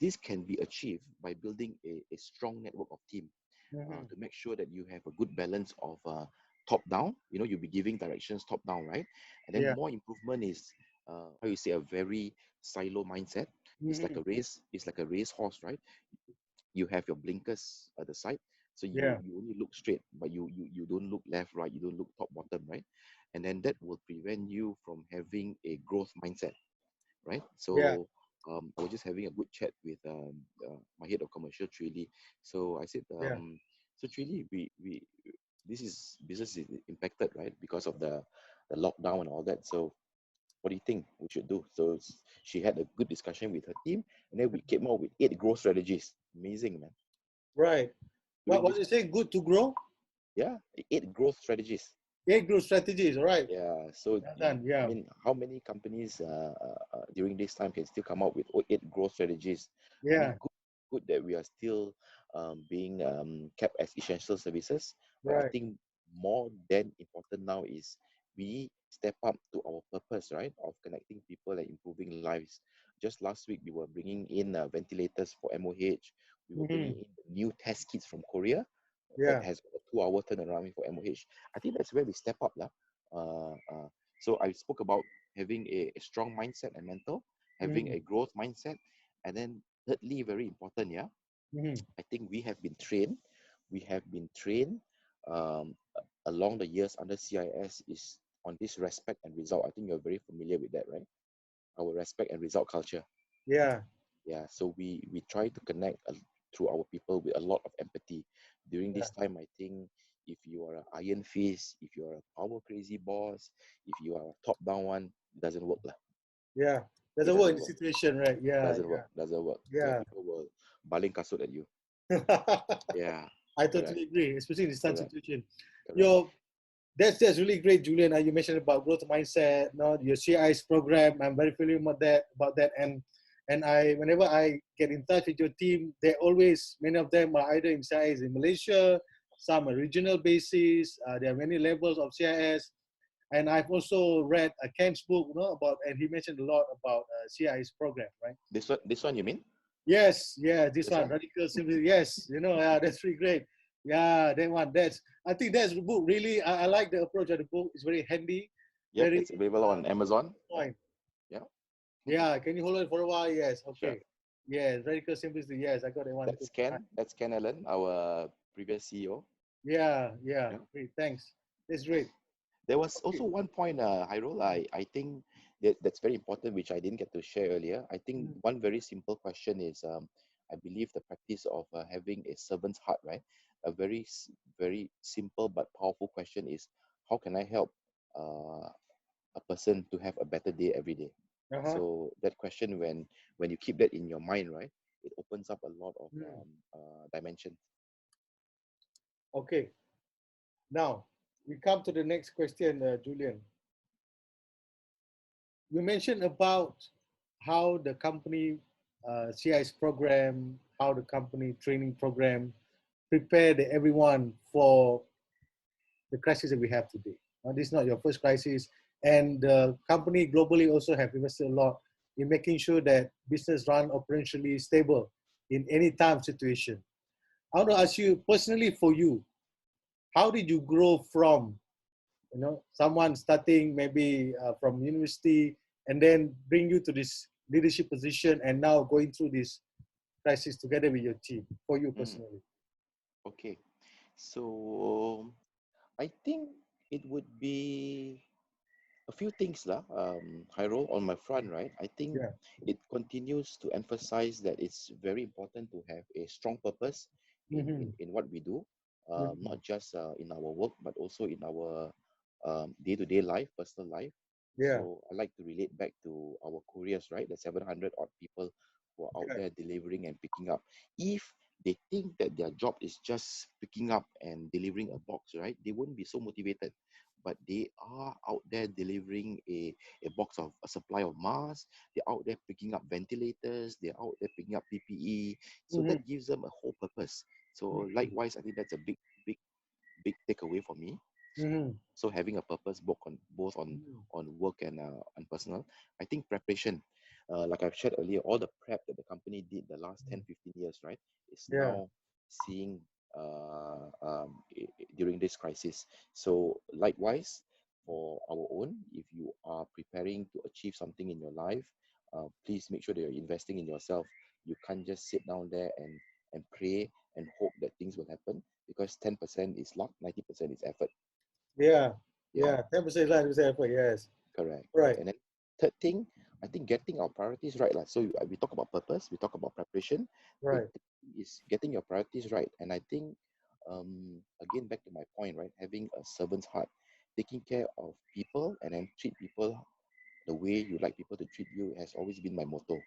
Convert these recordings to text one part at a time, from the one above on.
this can be achieved by building a strong network of team to make sure that you have a good balance of top down. You know, you'll be giving directions top down, right? And then Yeah. more improvement is how you say, a very silo mindset. It's like Mm-hmm. a race. It's like a race horse, right? You have your blinkers at the side, so Yeah. you only look straight, but you don't look left, right, you don't look top, bottom, right? And then that will prevent you from having a growth mindset, right? Yeah. So I was just having a good chat with my head of commercial, Trilly. So I said, Yeah. so Trilly, we this is business is impacted, right, because of the lockdown and all that. So what do you think we should do? So she had a good discussion with her team, and then we came up with 8 growth strategies. Amazing, man. Right. During What this, you say? Good to grow. yeah, 8 growth strategies. Yeah, growth strategies. All right. Yeah, so Well done. I Yeah. mean, how many companies during this time can still come up with 8 growth strategies? I mean, Yeah. good that we are still being kept as essential services. But I Right. think more than important now is we step up to our purpose, right, of connecting people and improving lives. Just last week, we were bringing in ventilators for MOH. We were Mm-hmm. bringing in new test kits from Korea that Yeah. has a 2-hour turnaround for MOH. I think that's where we step up, lah. Uh, uh, so I spoke about having a strong mindset and mental, having Mm-hmm. a growth mindset, and then thirdly, very important, yeah, Mm-hmm. I think we have been trained. We have been trained along the years under CIS is on this respect and result. I think you're very familiar with that, right? Our respect and result culture. Yeah. Yeah, so we try to connect through our people with a lot of empathy. During Yeah. this time, I think if you are an iron fist, if you are a power crazy boss, if you are a top down one, it doesn't work lah. Yeah. There's It a word in doesn't the work. situation, right? Yeah. Doesn't work. Doesn't work. Yeah, Yeah. people will baling kasut at you. Yeah. Yeah, I correct, totally agree, especially in this time correct, situation. correct. Your that's really great, Julian. You mentioned about growth mindset, your CI's program. I'm very familiar about that, and I whenever I get in touch with your team, they always many of them are either in CIS in Malaysia, some are regional basis. There are many levels of CIS, and I've also read Ken's book, about, and he mentioned a lot about CI's program, right? This one you mean? Yes, yeah, this This one, one? Radical Simplicity. Yes, yeah, that's really great. Yeah, that one. I think that's the book. Really, I like the approach of the book. It's very handy, Yep, very it's available on Amazon. point. Yeah, Yeah, can you hold it for a while? Yes, sure. okay. Yes, Radical Simplicity. Yes, I got that one. That's Ken. That's Ken Allen, our previous CEO. Yeah, yeah, Yeah. great. Thanks. That's great. There was Okay. also one point, Hyrule, I think that's very important, which I didn't get to share earlier. I think Mm. one very simple question is, I believe the practice of having a servant's heart, right? A very simple but powerful question is, how can I help uh, a person to have a better day every day? Uh-huh. So that question, when you keep that in your mind, right, it opens up a lot of Mm. dimensions. Okay. Now we come to the next question, Julian. You mentioned about how the company CIS program, how the company training program prepared everyone for the crisis that we have today. This is not your first crisis, and the company globally also have invested a lot in making sure that business run operationally stable in any time situation. I want to ask you personally, for you, how did you grow from someone starting maybe from university and then bring you to this leadership position and now going through this crisis together with your team, for you Mm, personally? okay. So I think it would be a few things lah, Hyrule, on my front, right? I think Yeah. it continues to emphasize that it's very important to have a strong purpose Mm-hmm. in what we do, Mm-hmm. not just in our work, but also in our day-to-day life, personal life. Yeah. So I like to relate back to our couriers, right? The 700 odd people who are out Yeah. there delivering and picking up. If they think that their job is just picking up and delivering a box, right? They won't be so motivated. But they are out there delivering a box of a supply of masks. They're out there picking up ventilators. They're out there picking up PPE. So Mm-hmm. that gives them a whole purpose. So likewise, I think that's a big takeaway for me. Mm-hmm. So having a purpose both on Mm-hmm. work and personal. I think preparation. like I've shared earlier, all the prep that the company did the last 10, 15 years, right, is Yeah. now seeing during this crisis. So likewise, for our own, if you are preparing to achieve something in your life, please make sure that you're investing in yourself. You can't just sit down there and pray and hope that things will happen, because 10% is luck, 90% is effort. Yeah. Yeah, Yeah. 10% line is effort. Yes. correct, Right. correct. And then third thing, I think getting our priorities right. So we talk about purpose, we talk about preparation. The Right. thing is getting your priorities right. And I think, again, back to my point, right? Having a servant's heart, taking care of people and then treat people the way you like people to treat you has always been my motto,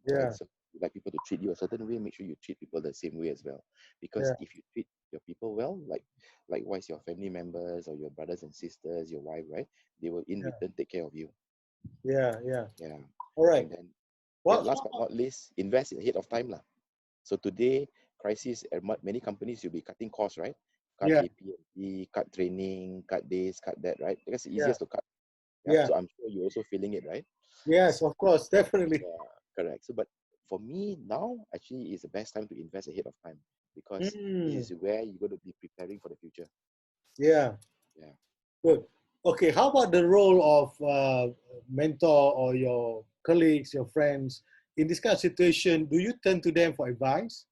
right? Yeah. So you like people to treat you a certain way, make sure you treat people the same way as well. Because Yeah. if you treat your people well, like likewise your family members or your brothers and sisters, your wife, right? They will in Yeah. return take care of you. Yeah. Yeah. Yeah. All right. And then, yeah, What? last but not least, invest ahead of time lah. So today, crisis, many companies will be cutting costs, right? Cut Yeah. APMP, cut training, cut this, cut that, right? Because it's Yeah. easiest to cut. Yeah. Yeah. So I'm sure you're also feeling it, right? Yes. So Of course. Definitely. yeah, correct. So, but for me now, actually, is the best time to invest ahead of time, because Mm. this is where you're going to be preparing for the future. Yeah. Yeah, Good. Okay. How about the role of mentor or your colleagues, your friends in this kind of situation? Do you turn to them for advice?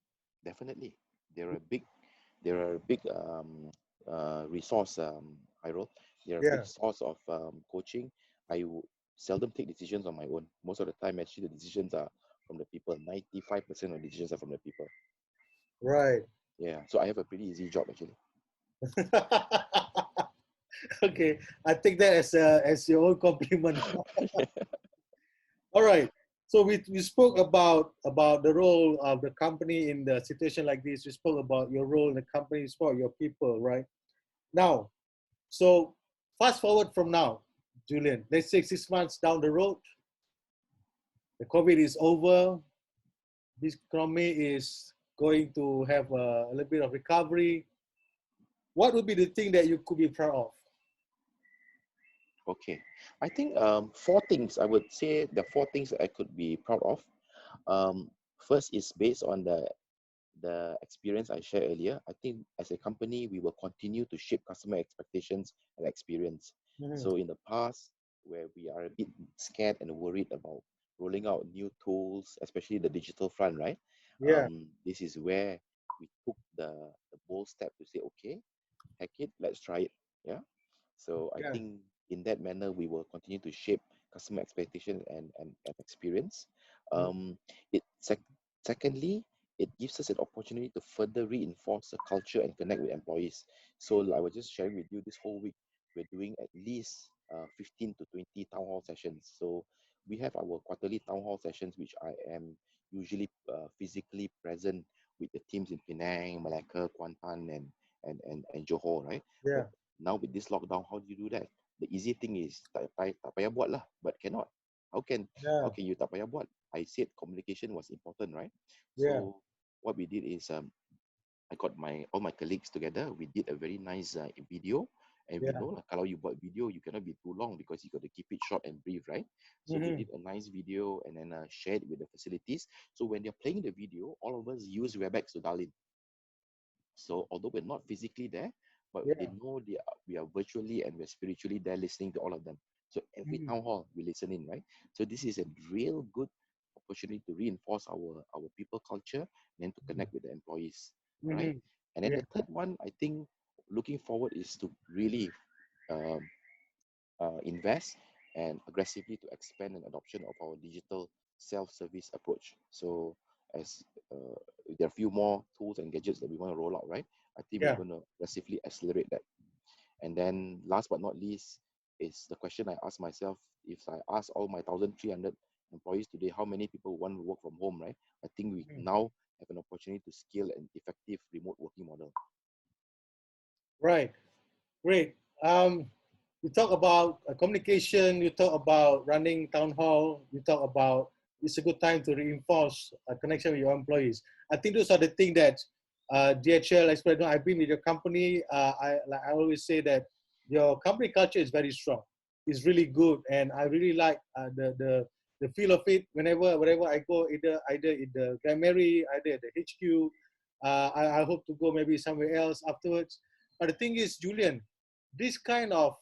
definitely. They're a big, they're a big resource. I wrote. They're a big Yeah. source of coaching. Seldom take decisions on my own. Most of the time, actually, the decisions are from the people. 95% of decisions are from the people. Right. Yeah. So I have a pretty easy job actually. Okay. I take that as your own compliment. All right. So we spoke about the role of the company in the situation like this. We spoke about your role in the company, we spoke your people, right? Now, so fast forward from now, Julian, let's say 6 months down the road, the COVID is over, this economy is going to have a little bit of recovery. What would be the thing that you could be proud of? Okay. I think four things. I would say the four things that I could be proud of. First is based on the experience I shared earlier. I think as a company, we will continue to shape customer expectations and experience. Mhm. So in the past, where we are a bit scared and worried about rolling out new tools, especially the digital front, right? Yeah, This is where we took the bold step to say, okay, heck it, let's try it. Yeah. So I yeah, think in that manner, we will continue to shape customer expectation and experience. mm, Um, Secondly, it gives us an opportunity to further reinforce the culture and connect with employees. So I was just sharing with you this whole week, we're doing at least 15 to 20 town hall sessions. So we have our quarterly town hall sessions, which I am usually physically present with the teams in Penang, Malacca, Kuantan, and Johor, right? yeah, But now with this lockdown, how do you do that? The easy thing is tak payah buat lah, but cannot. How yeah, can you tak payah buat? I said communication was important, right? yeah, So what we did is I got all my colleagues together. We did a very nice video, and we yeah. know lah, kalau you buat video, you cannot be too long because you got to keep it short and brief, right? So we Mhm. did a nice video and then shared with the facilities. So when they're playing the video, all of us use Webex to dial in. So although we're not physically there, but they Yeah. know we are virtually and we're spiritually there listening to all of them. So every Mhm. town hall we listen in, right? So this is a real good opportunity to reinforce our people culture and then to Mhm. connect with the employees, right? Mhm. And then Yeah. the third one, I think, looking forward is to really um, invest and aggressively to expand an adoption of our digital self-service approach. So as there are a few more tools and gadgets that we want to roll out, right? I think we're Yeah. going to aggressively accelerate that. And then last but not least is the question I ask myself, if I ask all my 1,300 employees today, how many people want to work from home, right? I think we Mhm. now have an opportunity to scale an effective remote working model. Right. Great. You talk about communication, you talk about running town hall, you talk about it's a good time to reinforce a connection with your employees. I think those are the things that DHL Express, I've been with your company. I always say that your company culture is very strong. It's really good. And I really like the the feel of it wherever I go, either in the Grand Mary, either at the HQ. I hope to go maybe somewhere else afterwards. But the thing is, Julian, this kind of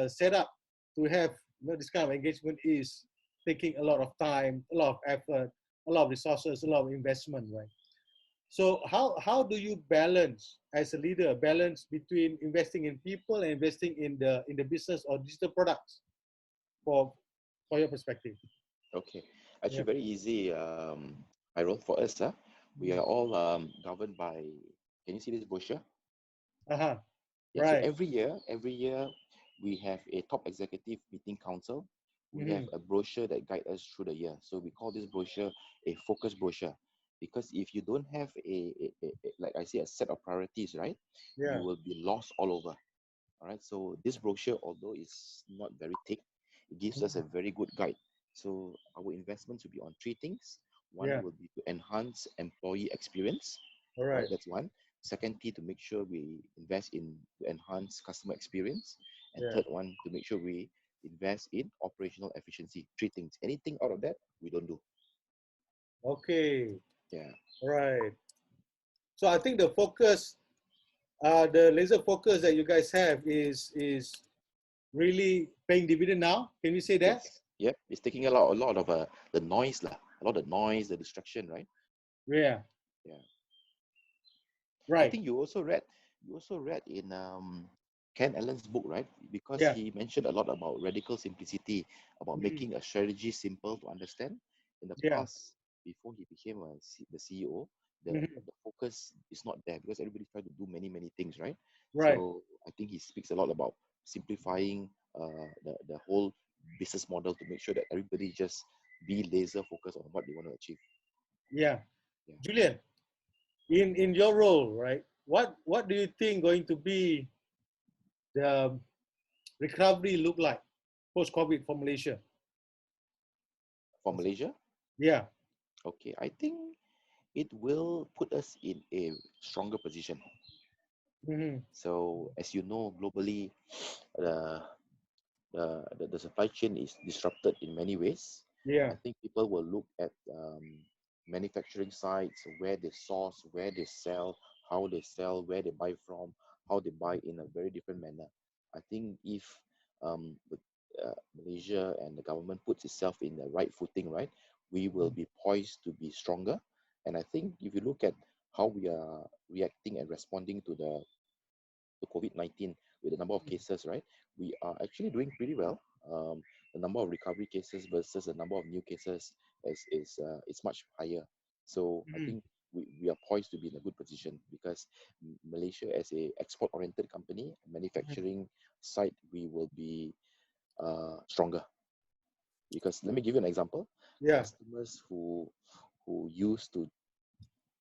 setup to have, you know, this kind of engagement is taking a lot of time, a lot of effort, a lot of resources, a lot of investment, right? So how do you balance as a leader, balance between investing in people and investing in the business or digital products for your perspective? Okay, Yeah. actually very easy. I wrote for us. We are all governed by. Can you see this brochure? Uh-huh. Yeah. So Right. every year, we have a top executive meeting council. We have Mm-hmm. a brochure that guide us through the year. So we call this brochure a focus brochure, because if you don't have like I say, a set of priorities, right, you Yeah. will be lost all over. All right. So this brochure, although it's not very thick, it gives us a Mhm. very good guide. So our investments will be on three things. One Yeah. will be to enhance employee experience. All All right, right. that's one. Second T, to make sure we invest in to enhance customer experience. And Yeah. third one, to make sure we invest in operational efficiency. Three things. Anything out of that, we don't do. Okay. Yeah. All right. So I think the focus, the laser focus that you guys have is really paying dividend now. Can you say that? Yes. Yep. It's taking a lot of the noise lah, a lot of the noise, the distraction, right? Yeah. Yeah. I Right. think you also read in Ken Allen's book, right? Because Yeah. he mentioned a lot about radical simplicity, about Mhm. making a strategy simple to understand. In the Yeah. past, before he became the CEO, Mhm. the focus is not there because everybody's trying to do many things, right? Right. So I think he speaks a lot about simplifying the whole business model to make sure that everybody just be laser focused on what they want to achieve. Yeah. Yeah. Julian, in your role, right? What do you think going to be the recovery look like post COVID for Malaysia? For Malaysia, Yeah. okay, I think it will put us in a stronger position. Mm-hmm. So, as you know, globally, the, the supply chain is disrupted in many ways. Yeah. I think people will look at manufacturing sites, where they source, where they sell, where they buy from, how they buy in a very different manner. I think if Malaysia and the government puts itself in the right footing, right, we will be poised to be stronger. And I think if you look at how we are reacting and responding to the COVID-19 with the number of cases, right, we are actually doing pretty well. The number of recovery cases versus the number of new cases is much higher. So I Mm-hmm. think we are poised to be in a good position because Malaysia, as a export-oriented company, manufacturing side, we will be stronger. Because let me give you an example. Yeah. Customers who used to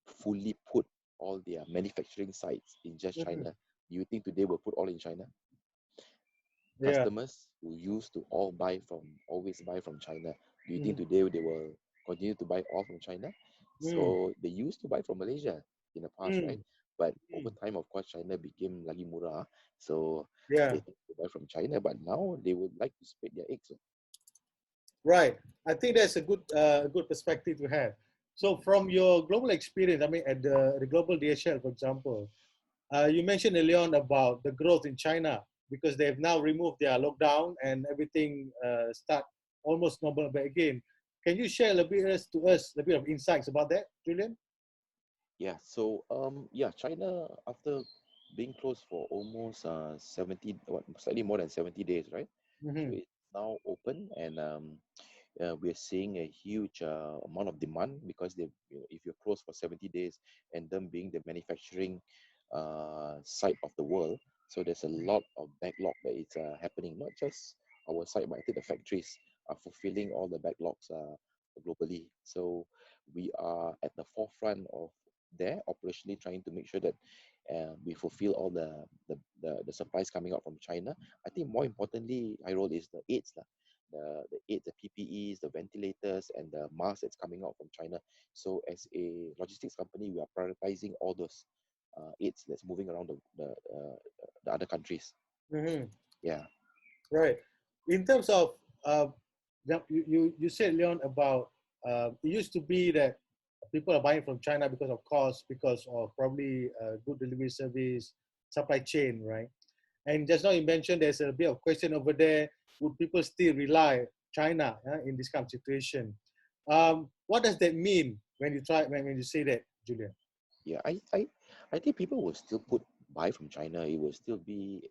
fully put all their manufacturing sites in just Mm-hmm. China, do you think today will put all in China? Yeah. Customers who used to always buy from China, do you think Mm-hmm. today they will continue to buy all from China? So they used to buy from Malaysia in the past, right? Mm-hmm. But over time, of course, China became lagi murah, so Yeah. they tend to buy from China. But now they would like to spread their eggs. Right. I think that's a good perspective to have. So from your global experience, I mean, at the global DHL, for example, you mentioned earlier on about the growth in China because they've now removed their lockdown and everything start almost normal back again. Can you share a little bit to us a bit of insights about that, Julian? Yeah, so yeah, China, after being closed for almost 70, slightly more than 70 days, right? So Mm-hmm. it's now open, and we're seeing a huge amount of demand because if you're closed for 70 days, and them being the manufacturing site of the world, so there's a lot of backlog that is happening, not just our site, but I think the factories are fulfilling all the backlogs globally. So we are at the forefront of there operationally, trying to make sure that we fulfill all the supplies coming out from China. I think more importantly, I role is the aids, the aids, the PPEs, the ventilators, and the masks that's coming out from China. So as a logistics company, we are prioritizing all those aids that's moving around the other countries. Mm-hmm. Yeah. Right. In terms of you said, Leon, about it used to be that people are buying from China because of cost, because of probably good delivery service, supply chain, right? And just now you mentioned there's a bit of question over there. Would people still rely China in this kind of situation? What does that mean when you when you say that, Julian? Yeah, I think people will still buy from China. It will still be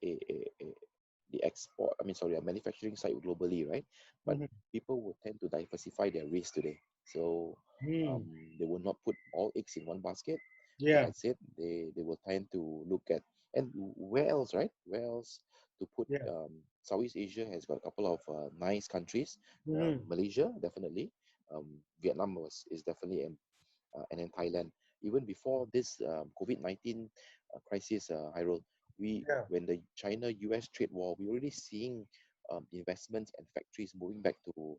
the export. I mean, sorry, a manufacturing site globally, right? But Mm-hmm. people will tend to diversify their risk today. So Mm. um, they will not put all eggs in one basket. Like Yeah, I said, they will tend to look at, and where else, right? Where else to put? yeah. Southeast Asia has got a couple of nice countries. Mm-hmm. Malaysia, definitely. Vietnam is definitely, and then Thailand. Even before this COVID-19 crisis, Hyrule, Yeah, when the China-US trade war, we're already seeing investments and factories moving back to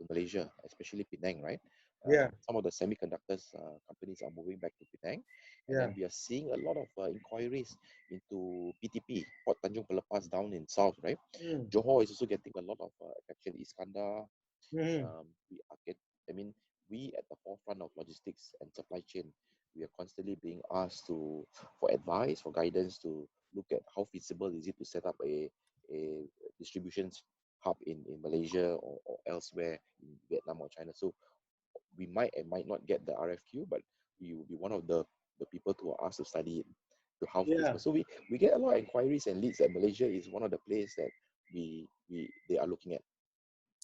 Malaysia, especially Penang, right? yeah, Some of the semiconductors companies are moving back to Penang, and yeah. then we are seeing a lot of inquiries into PTP, Port Tanjung Pelepas down in south, right? Mm. Johor is also getting a lot of attraction. Iskandar, Mm-hmm. we are get, I mean, we at the forefront of logistics and supply chain, we are constantly being asked for advice, for guidance to look at how feasible is it to set up a distribution hub in Malaysia or elsewhere in Vietnam or China. So we might and might not get the RFQ, but we will be one of the people who are asked to study it, to how Yeah, feasible. So we get a lot of inquiries and leads that Malaysia is one of the places that they are looking at.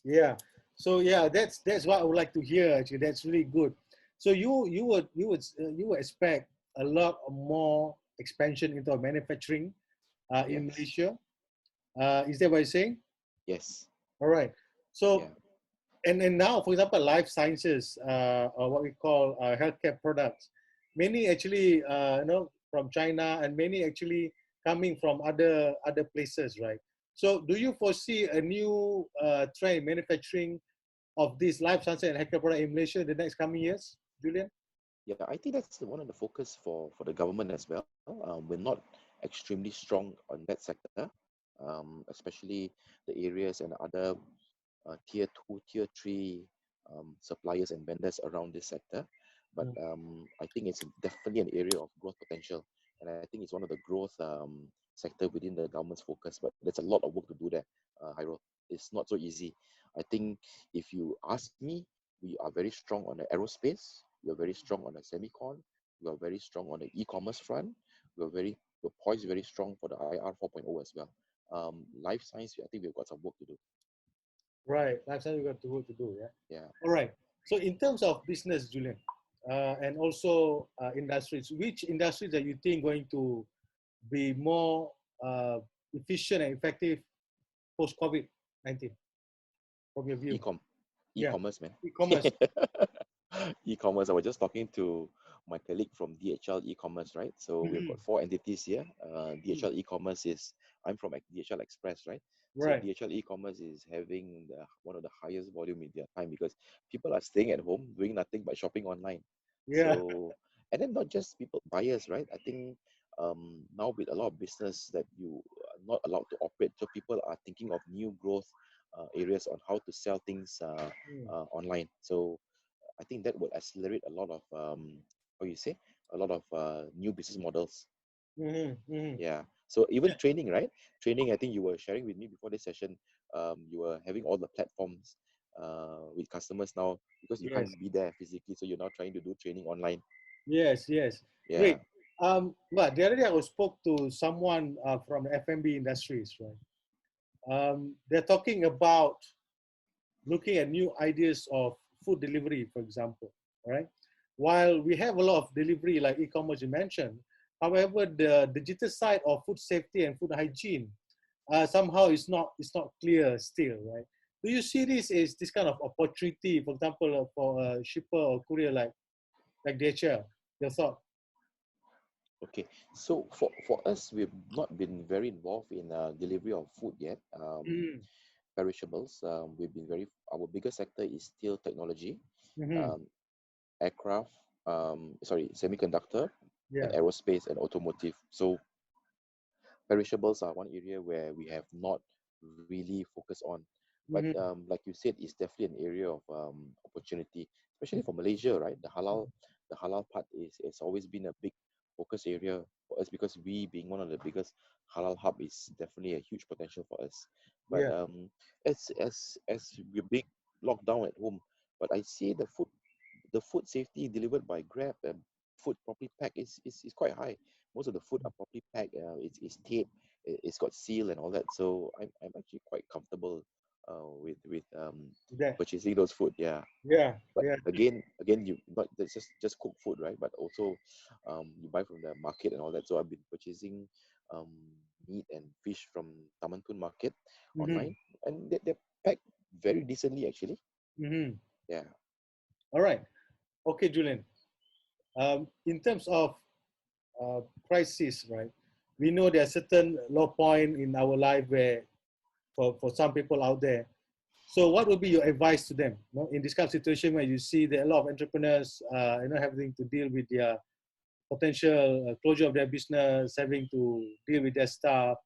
yeah. So yeah, that's what I would like to hear. Actually, that's really good. So you would expect a lot more expansion into manufacturing in Yes. Malaysia. Is that what you're saying? Yes. All right. Yeah. So and now, for example, life sciences or what we call healthcare products, many actually from China and many actually coming from other places, right? So do you foresee a new trend manufacturing of these life sciences and healthcare products in Malaysia in the next coming years, Julian? Yeah, I think that's one of the focus for the government as well. We're not extremely strong on that sector, especially the areas and other tier two, tier three suppliers and vendors around this sector. But Mm. I think it's definitely an area of growth potential, and I think it's one of the growth sector within the government's focus. But there's a lot of work to do there, Hyrule. It's not so easy. I think if you ask me, we are very strong on the aerospace. We are very strong on the semicon. We are very strong on the e-commerce front. We're poised very strong for the IR 4.0 as well. Life science, I think we've got some work to do. Right, life sciences we got to work to do, yeah. Yeah. All right. So in terms of business, Julian, and also industries, which industries are you think going to be more efficient and effective post COVID-19 from your view? E-com, Yeah, e-commerce, man. e-commerce. E-commerce. I was just talking to my colleague from DHL e-commerce, right? So we've Mhm. got four entities here. Mm. DHL e-commerce is, I'm from DHL Express, right? So Right. DHL e-commerce is having one of the highest volume in their time because people are staying at home doing nothing but shopping online. Yeah. So, and then not just people, buyers, right? I think now with a lot of business that you are not allowed to operate, so people are thinking of new growth areas on how to sell things Mm. online. So I think that will accelerate a lot of how you say, a lot of new business models. Mhm. Mhm. Yeah. So even training, right? Training. I think you were sharing with me before this session. You were having all the platforms with customers now because you Yes. can't be there physically. So you're now trying to do training online. Yes. Yes. Yeah. Great. But the other day I was spoke to someone from F&B industries, right? They're talking about looking at new ideas of food delivery, for example, right? While we have a lot of delivery like e-commerce you mentioned, however, the digital side of food safety and food hygiene somehow it's not clear still, right? Do you see this as this kind of opportunity, for example, for a shipper or courier like DHL? Your thought? Okay. So for us, we've not been very involved in delivery of food yet. Mm. Perishables. We've been very. Our biggest sector is still technology, Mm-hmm. um, aircraft. Sorry, semiconductor and Yeah. aerospace and automotive. So perishables are one area where we have not really focused on. But Mm-hmm. like you said, it's definitely an area of opportunity, especially for Malaysia, right? The halal part has always been a big focus area for us because we, being one of the biggest halal hub, is definitely a huge potential for us. But Yeah. as we're being locked down at home, but I see the food safety delivered by Grab and food properly packed is quite high. Most of the food are properly packed. It's taped. It's got seal and all that. So I'm actually quite comfortable with That. purchasing those food. Yeah. Yeah. But Yeah. again, you not that's just cook food, right? But also, you buy from the market and all that. So I've been purchasing um, meat and fish from Taman Tun Market Mm-hmm. online, and they're packed very decently actually. Mm-hmm. Yeah. All right. Okay, Julian. In terms of crisis, right? We know there are certain low point in our life where, for some people out there. So, what would be your advice to them? You know, in this kind of situation where you see that a lot of entrepreneurs, having to deal with their potential closure of their business, having to deal with their staff.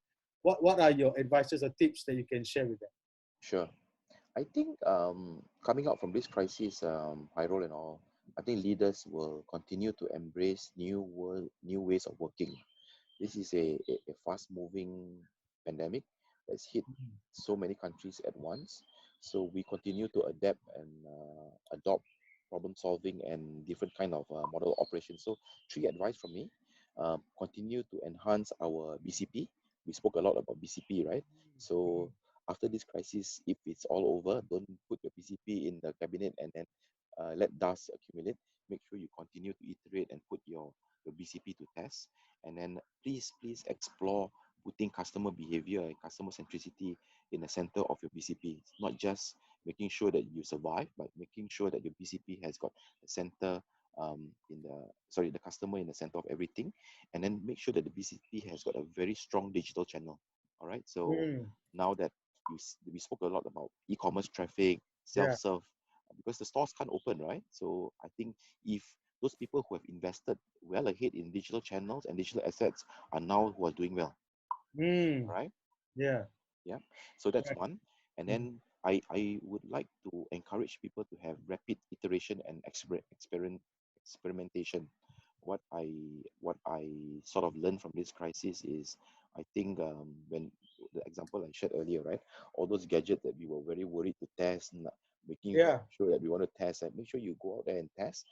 What are your advices or tips that you can share with them? Sure. I think coming out from this crisis, Hyrule and all, I think leaders will continue to embrace new ways of working. This is a fast-moving pandemic that's hit so many countries at once. So we continue to adapt and adopt problem solving and different kind of model operations. So three advice from me: continue to enhance our BCP. We spoke a lot about BCP, right? So after this crisis, if it's all over, don't put your BCP in the cabinet and then let dust accumulate. Make sure you continue to iterate and put your BCP to test, and then please explore putting customer behavior and customer centricity in the center of your BCP. It's not just making sure that you survive, but making sure that your BCP has got the center the customer in the center of everything, and then make sure that the BCP has got a very strong digital channel. All right. So Mm, now that we spoke a lot about e-commerce traffic, yeah. self-serve, because the stores can't open, right? So I think if those people who have invested well ahead in digital channels and digital assets are now who are doing well. Mm, All right. yeah. Yeah. So that's Right. one. And Mhm. then I would like to encourage people to have rapid iteration and experimentation. What I what I sort of learned from this crisis is, I think when the example I shared earlier, right? All those gadgets that we were very worried to test, making Yeah. sure that we want to test, and make sure you go out there and test.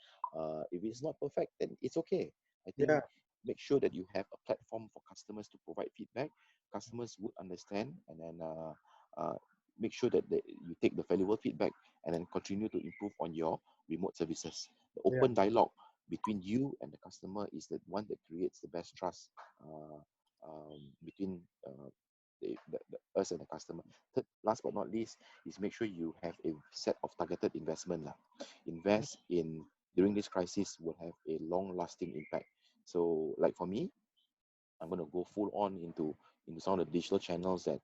If it's not perfect, then it's okay. I Yeah. think make sure that you have a platform for customers to provide feedback. Customers would understand, and then uh, make sure that you take the valuable feedback and then continue to improve on your remote services. The Yeah. open dialogue between you and the customer is the one that creates the best trust between us and the customer. Third, last but not least, is make sure you have a set of targeted investment lah. Invest in during this crisis will have a long lasting impact. So like for me, I'm going to go full on into some of the digital channels that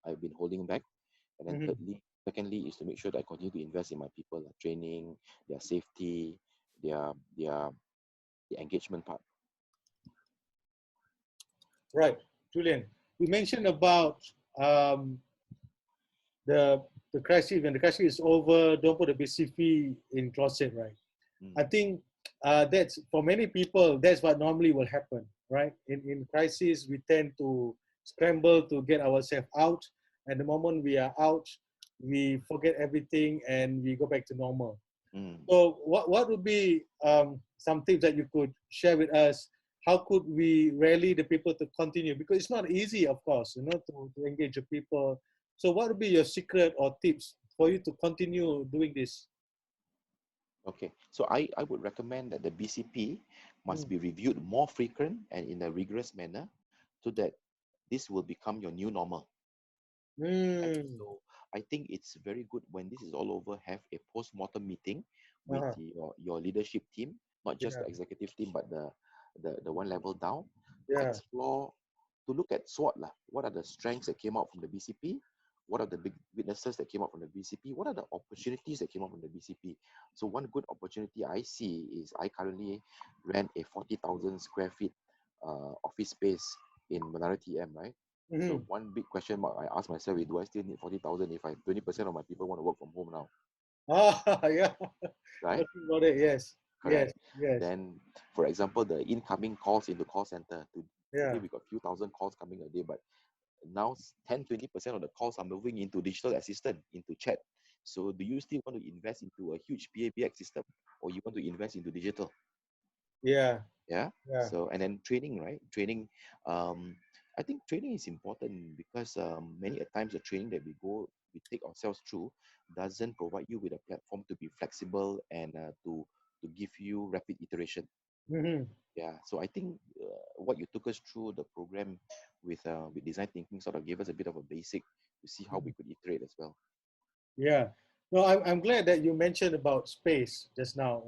I've been holding back. And then Mhm. secondly, is to make sure that I continue to invest in my people, like training, their safety, their their the engagement part. Right. Julian, you mentioned about um, the the crisis. When the crisis is over, don't put the BCP in closet, right? I Mm, think that's for many people. That's what normally will happen, right? In crisis, we tend to scramble to get ourselves out, and the moment we are out, we forget everything and we go back to normal. mm. So, what would be some tips that you could share with us? How could we rally the people to continue? Because it's not easy, of course, to engage the people. So, what would be your secret or tips for you to continue doing this? Okay, so I would recommend that the BCP must Mm. be reviewed more frequent and in a rigorous manner, so that this will become your new normal. Right? Mm. So I think it's very good when this is all over, have a post-mortem meeting with Uh-huh. your leadership team, not just Yeah. the executive team, but the one level down, to Yeah. explore, to look at SWOT lah. What are the strengths that came out from the BCP? What are the big weaknesses that came out from the BCP? What are the opportunities that came out from the BCP? So one good opportunity I see is I currently rent a 40,000 square feet office space in Menara TM, right? Mm-hmm. So one big question mark I ask myself is, do I still need 40,000 if 20% of my people want to work from home now, Ah, yeah. right? Talking about it, yes, yes, Correct. yes, Then, for example, the incoming calls into call center. Today yeah, we got few thousand calls coming a day, but now 10-20% of the calls are moving into digital assistant, into chat. So do you still want to invest into a huge PABX system, or you want to invest into digital? yeah, Yeah. yeah. So, and then training, right? Training, um I think training is important because many a times the training that we take ourselves through doesn't provide you with a platform to be flexible and to give you rapid iteration. Mm-hmm. Yeah, so I think what you took us through the program with design thinking sort of gave us a bit of a basic to see how we could iterate as well. Yeah. No, I'm glad that you mentioned about space just now.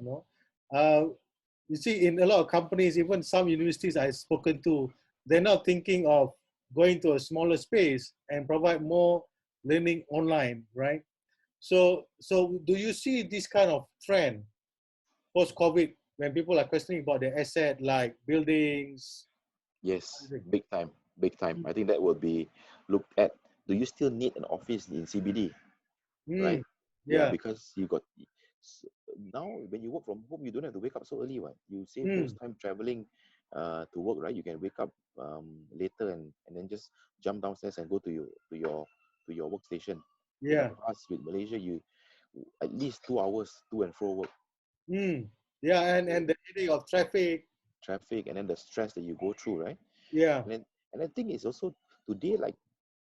Uh, you see, in a lot of companies, even some universities I've spoken to, they're now thinking of going to a smaller space and provide more learning online, right? So do you see this kind of trend post-COVID when people are questioning about their asset like buildings? Yes, big time, big time. I think that will be looked at. Do you still need an office in CBD, right? Mm, Yeah, yeah. because you got s- now when you work from home, you don't have to wake up so early. What you save those Mm, time traveling to work, right? You can wake up later and then just jump downstairs and go to your workstation. In the yeah. past with Malaysia, you at least 2 hours to and fro work. Mm, yeah. And So the headache of traffic. traffic and then the stress that you go through, right? Yeah. And then and I think it's also today, like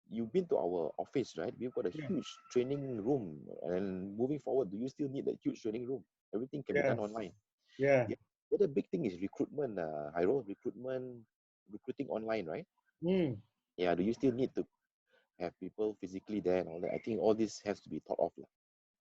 you've been to our office, right? We've got a Yeah. huge training room. And moving forward, do you still need that huge training room? Everything can be Yeah. done online. Yeah. Yeah. The other big thing is recruitment, Hyro, recruiting online, right? Mm, Yeah. Do you still need to have people physically there and all that? I think all this has to be thought of, like,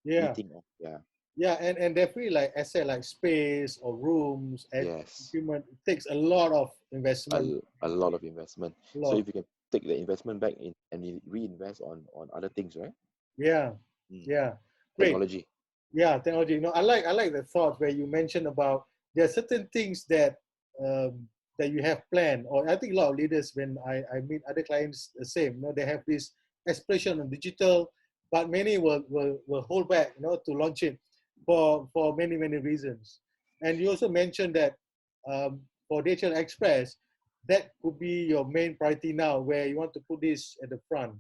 yeah. rethink of. Yeah. Yeah. And definitely like asset like space or rooms and Yes. equipment, it takes a lot of A, investment. a lot of investment. A So lot. if you can take the investment back in and reinvest on other things, right? Yeah. Mm. Yeah. Great. Technology. Yeah, technology. I like the thought where you mentioned about there are certain things that you have planned, or I think a lot of leaders when I meet other clients the same. They have this aspiration on digital, but many will hold back, to launch it for many reasons. And you also mentioned that for DHL Express, that could be your main priority now, where you want to put this at the front.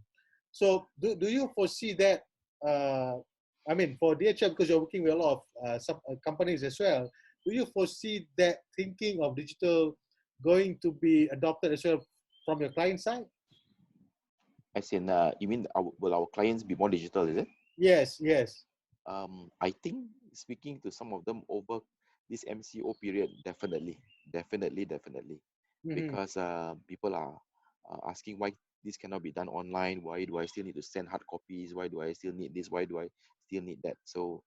So do you foresee that? Uh, I mean, for DHL, because you're working with a lot of companies as well, do you foresee that thinking of digital going to be adopted as well from your client side? As in, you mean will our clients be more digital, is it? Yes, yes. I think speaking to some of them over this MCO period, definitely, Mm-hmm. because people are asking why this cannot be done online. Why do I still need to send hard copies? Why do I still need this? Why do I still need that? So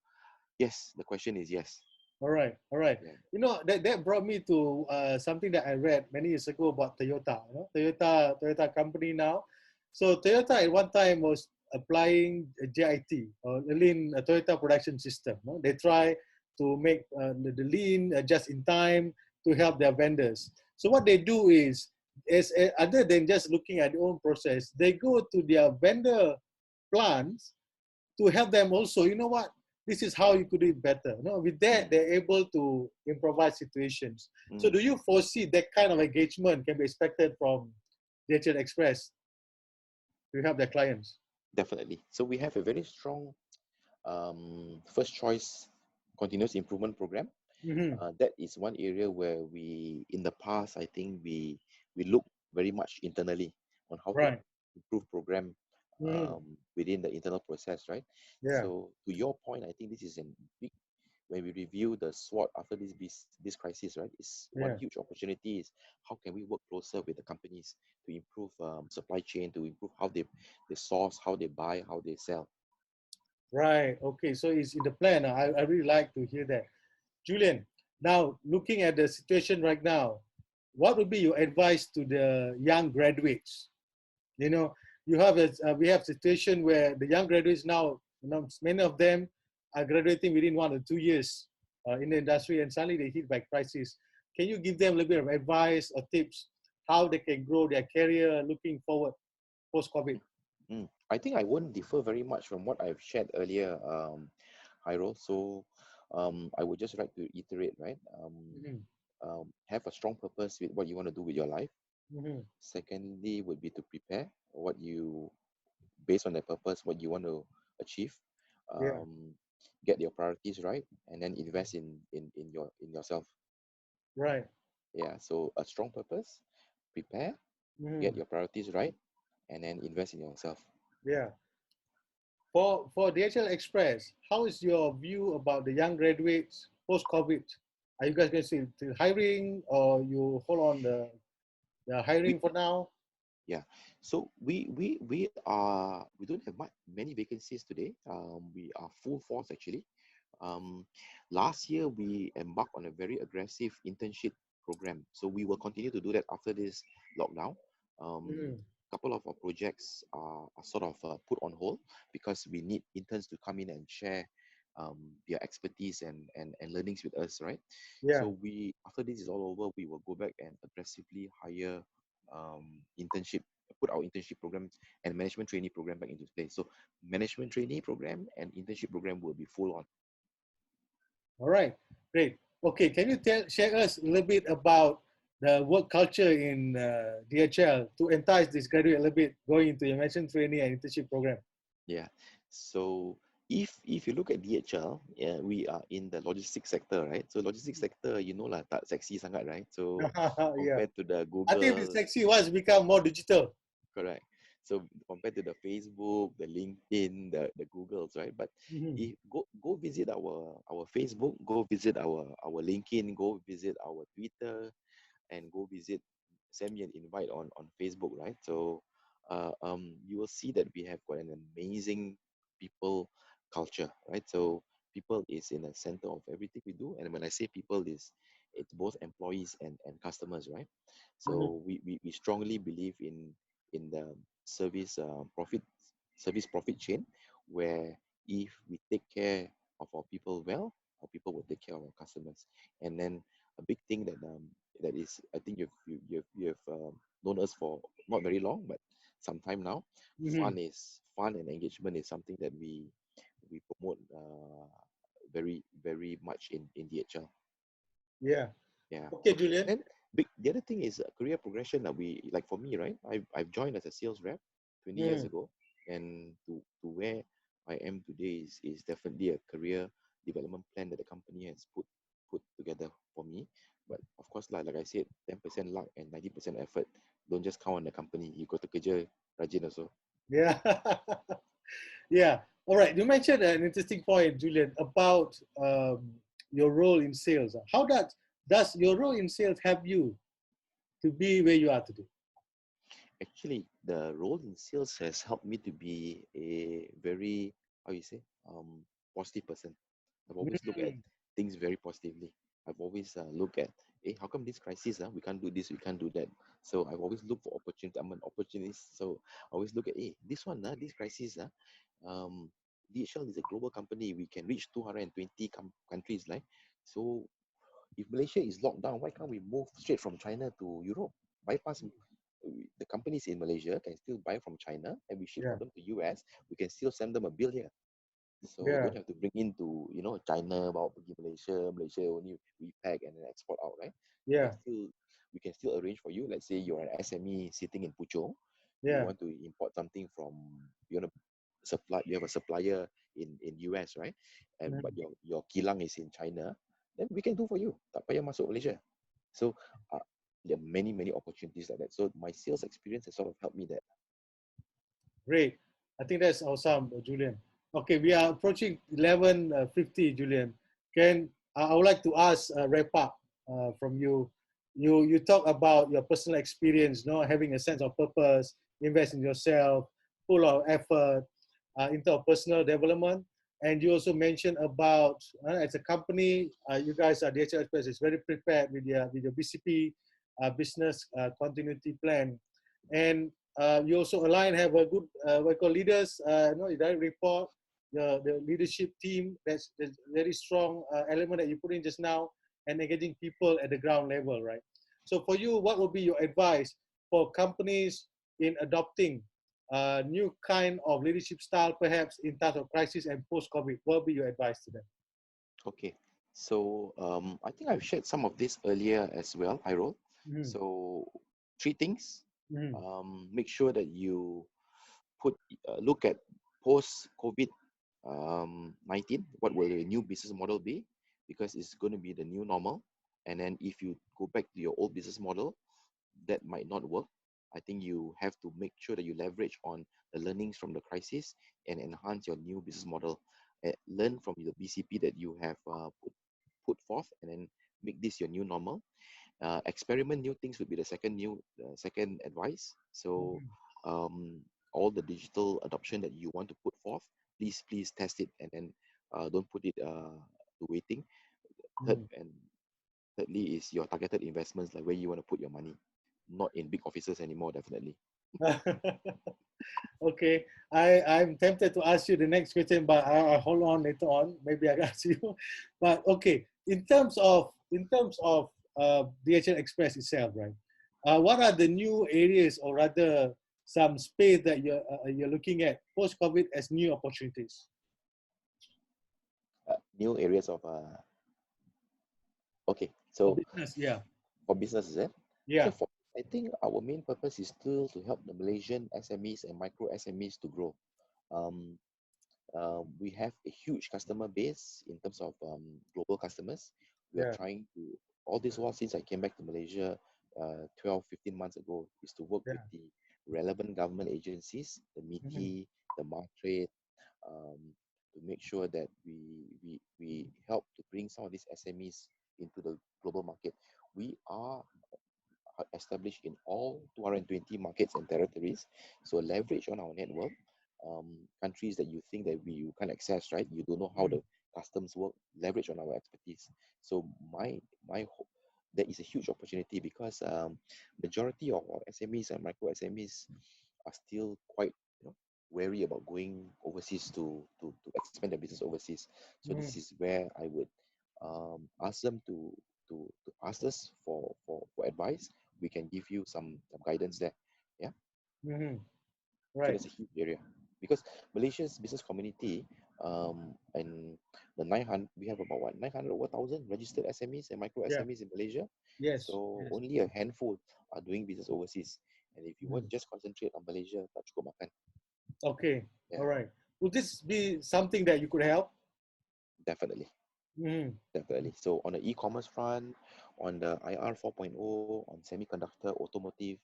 yes, the question is yes. All right, all right. Yeah. That brought me to something that I read many years ago about Toyota. Toyota company now. So Toyota at one time was applying JIT or Lean Toyota Production System. No? They try to make the lean just in time to help their vendors. So what they do is other than just looking at their own process, they go to their vendor plants to help them also, you know what, this is how you could do it better. With that, Mm, they're able to improvise situations. So mm, do you foresee that kind of engagement can be expected from DHL Express to help their clients? definitely. So we have a very strong first choice continuous improvement program. Mm-hmm. That is one area where in the past, I think we look very much internally on how to Right. improve program Mm-hmm. within the internal process, right? Yeah. So to your point, I think this is a big, when we review the SWOT after this crisis, right? Is one Yeah. huge opportunity is how can we work closer with the companies to improve supply chain, to improve how they source, how they buy, how they sell. Right. Okay. So it's in the plan. I really like to hear that. Julian, now looking at the situation right now, what would be your advice to the young graduates? You know, we have situation where the young graduates now, many of them are graduating within 1 or 2 years in the industry, and suddenly they hit by crisis. Can you give them a little bit of advice or tips how they can grow their career looking forward? post-COVID? I think I won't differ very much from what I've shared earlier, Hyrule. So I would just like to iterate, right? Mm-hmm. Have a strong purpose with what you want to do with your life. Mm-hmm. Secondly, would be to prepare what you, based on that purpose, what you want to achieve. Yeah, Um, get your priorities right, and then invest in yourself. right. Yeah. So a strong purpose, prepare, Mm-hmm. get your priorities right, and then invest in yourself. Yeah. For DHL Express, how is your view about the young graduates post-COVID? Are you guys going to see hiring, or you hold on the We hiring for now? Yeah, so we don't have many vacancies today. We are full force actually. Um, Last year we embarked on a very aggressive internship program, so we will continue to do that after this lockdown. Mm-hmm. Couple of our projects are sort of put on hold because we need interns to come in and share their expertise and learnings with us, right? Yeah. So we, after this is all over, we will go back and aggressively hire internship, put our internship programs and management trainee program back into place. So management trainee program and internship program will be full on. All right. Great. Okay. Can you share us a little bit about the work culture in DHL to entice this graduate a little bit going into your management training and internship program? Yeah. So if you look at DHL, yeah, we are in the logistics sector, right? So logistics sector, you know lah, tak sexy sangat, right? So Yeah. compared to the I think the Google, sexy ones become more digital. correct. So compared to the Facebook, the LinkedIn, the Googles, right? But Mm-hmm. if go visit our Facebook, go visit our LinkedIn, go visit our Twitter, and go visit, send me an invite on Facebook, right? So you will see that we have got an amazing people culture, right? So people is in the center of everything we do, and when I say people, is it's both employees and customers, right? Mm-hmm. So we strongly believe in the service profit service profit chain, where if we take care of our people well, our people will take care of our customers. And then a big thing that is, I think you've known us for not very long, but some time now. Mm-hmm. Fun and engagement is something that we promote very much in DHL. Yeah. Yeah. Okay, Julian. Then the other thing is career progression that we, like for me, right? I've joined as a sales rep 20 years Mm. ago, and to where I am today is definitely a career development plan that the company has put together for me. But of course, like I said, 10% luck and 90% effort. Don't just count on the company. You got to kerja rajin also. Yeah. Yeah. All right. You mentioned an interesting point, Julian, about your role in sales. How does your role in sales help you to be where you are today? Actually, the role in sales has helped me to be a very, how you say, positive person. I've always looked at Mm. things very positively. I've always looked at, hey, how come this crisis, we can't do this, we can't do that. So I've always looked for opportunity. I'm an opportunist. So I always look at, hey, this one, this crisis, DHL is a global company. We can reach 220 countries, right? So if Malaysia is locked down, why can't we move straight from China to Europe? Bypass the companies in Malaysia can still buy from China, and we ship Yeah. for them to US. We can still send them a bill here. So Yeah. don't have to bring into China about pergi Malaysia. Malaysia only repack and then export out, right? We can Yeah. still we can still arrange for you. Let's say you're an SME sitting in Puchong, you Yeah. want to import something from, you want to supply, you have a supplier in US, right? And Mm. but your kilang is in China, then we can do for you. Tak payah masuk Malaysia. So there are many opportunities like that. So my sales experience has sort of helped me there. Great. I think that's awesome, Julian. Okay, we are approaching 11:50, Julian. I would like to ask wrap up from you. You talk about your personal experience, having a sense of purpose, invest in yourself, full of effort into personal development. And you also mentioned about as a company, you guys are DHL Express is very prepared with your BCP business continuity plan, and you also align, have a good what call leaders, direct report, the leadership team. That's very strong element that you put in just now, and engaging people at the ground level, right? So for you, what would be your advice for companies in adopting new kind of leadership style, perhaps in times of crisis and post-COVID? What would be your advice to them? Okay. So I think I've shared some of this earlier as well, Hyrule. Mm-hmm. So three things. Mm-hmm. Make sure that you look at post COVID 19. What will the new business model be? Because it's going to be the new normal. And then if you go back to your old business model, that might not work. I think you have to make sure that you leverage on the learnings from the crisis and enhance your new business model. Learn from the BCP that you have put forth, and then make this your new normal. Experiment new things would be the second advice. So all the digital adoption that you want to put forth, please test it, and then don't put it to waiting. Thirdly is your targeted investments, like where you want to put your money, not in big offices anymore, definitely. Okay, I'm tempted to ask you the next question, but I'll hold on later on. Maybe I ask you. But okay, in terms of DHL Express itself, right? What are the new areas, or rather, some space that you're looking at post COVID as new opportunities? New areas of okay, For so business, yeah, for business, is it? yeah, Okay, I think our main purpose is still to help the Malaysian SMEs and micro SMEs to grow. We have a huge customer base in terms of global customers. We are yeah, trying to, all this while since I came back to Malaysia 12, 15 months ago, is to work with yeah. the relevant government agencies, the Mm-hmm. MITI, the Martrade, um, to make sure that we help to bring some of these SMEs into the global market. We are established in all 220 markets and territories. So leverage on our network. Countries that you think that you can't access, right? You don't know how the customs work. Leverage on our expertise. So my hope, there is a huge opportunity, because majority of our SMEs and micro SMEs are still quite wary about going overseas to expand their business overseas. So this is where I would ask them to ask us for advice. We can give you some guidance there. Yeah. Mm-hmm. So Right. that's a huge area, because Malaysia's business community, and the 900, we have about what, 900 over 1,000 registered SMEs and micro Yeah. SMEs in Malaysia. Yes. So Yes. only a handful are doing business overseas. And if you want Mhm. to just concentrate on Malaysia, tak cukup makan. Okay. Yeah, All right. Would this be something that you could help? definitely. Mm-hmm. Definitely. So on the e-commerce front, on the IR 4.0, on semiconductor, automotive,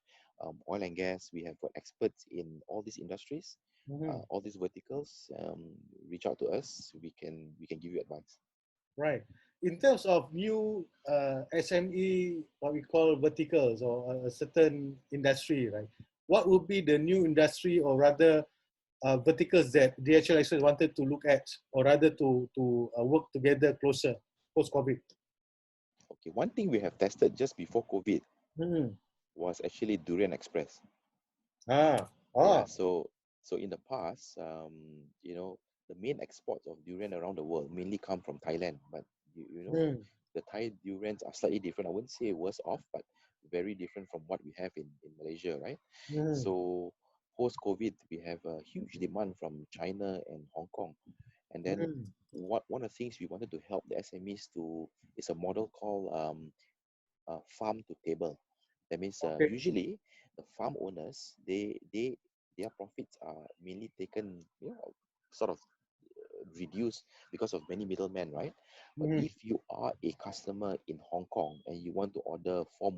oil and gas, we have got experts in all these industries, Mm-hmm. all these verticals. Reach out to us. We can give you advice. Right. In terms of new SME, what we call verticals, or a certain industry, right? What would be the new industry, or rather verticals that DHL Express wanted to look at, or rather to work together closer post-COVID? Okay, one thing we have tested just before COVID Mm-hmm. was actually Durian Express. Ah. Yeah, Ah. so in the past, the main exports of durian around the world mainly come from Thailand, but Mm. the Thai durians are slightly different. I wouldn't say worse off, but very different from what we have in Malaysia, right? Mm. So post-COVID, we have a huge demand from China and Hong Kong. And then Mm. one of the things we wanted to help the SMEs to is a model called farm to table. That means Okay. usually the farm owners, their profits are mainly taken, sort of reduced because of many middlemen, right? But Mm. if you are a customer in Hong Kong and you want to order 4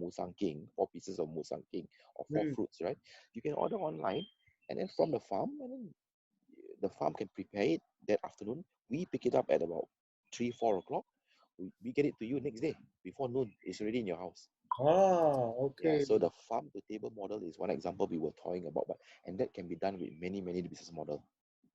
four pieces of musang king, or four Mm. fruits, right? You can order online, and then from the farm, and then the farm can prepare it that afternoon. We pick it up at about 3, 4 o'clock. We get it to you next day before noon. It's already in your house. Ah. Yeah, Okay. so the farm to table model is one example we were toying about, and that can be done with many business model.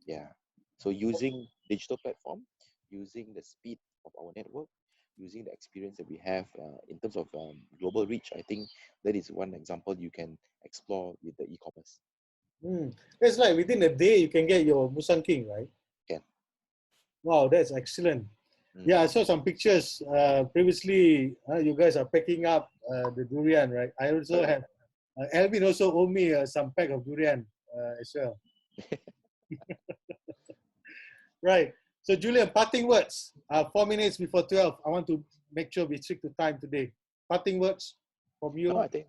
Yeah. So using digital platform, using the speed of our network, using the experience that we have in terms of global reach, I think that is one example you can explore with the e-commerce. Mm. It's like within a day you can get your Musang King, right? Can. Wow, that's excellent. Mm. Yeah, I saw some pictures previously. You guys are packing up the durian, right? I also Correct. have Alvin also owed me some pack of durian as well. Right. So Julian, parting words. 4 minutes before 12. I want to make sure we stick to time today. Parting words from you. No, I think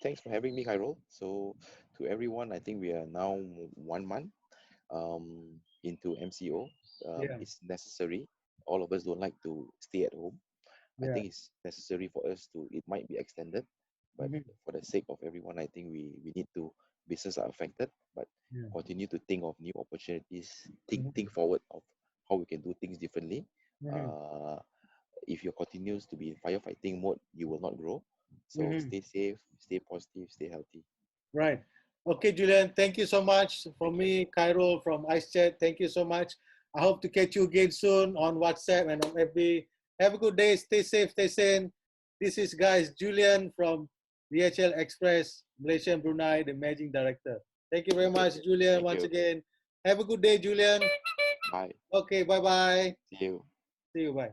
thanks for having me, Khairul. So to everyone, I think we are now 1 month into MCO. Yeah. It's necessary. All of us don't like to stay at home. I Yeah. think it's necessary for us to, it might be extended, but Mhm. for the sake of everyone, I think we need to, business are affected, but Yeah. continue to think of new opportunities, Mhm. think forward of how we can do things differently. Mhm. Uh, if you continues to be in firefighting mode, you will not grow. So Mhm. stay safe, stay positive, stay healthy. Right. Okay, Julian, thank you so much. From Thank you. me, Cairo from ICEChat, thank you so much. I hope to catch you again soon on WhatsApp and on FB. Have a good day. Stay safe, stay sane. This is guys Julian from DHL Express, Malaysia and Brunei, the Managing Director. Thank you very Okay. much, Julian, Thank once you. again. Have a good day, Julian. Bye. Okay, bye-bye. See you. See you, bye.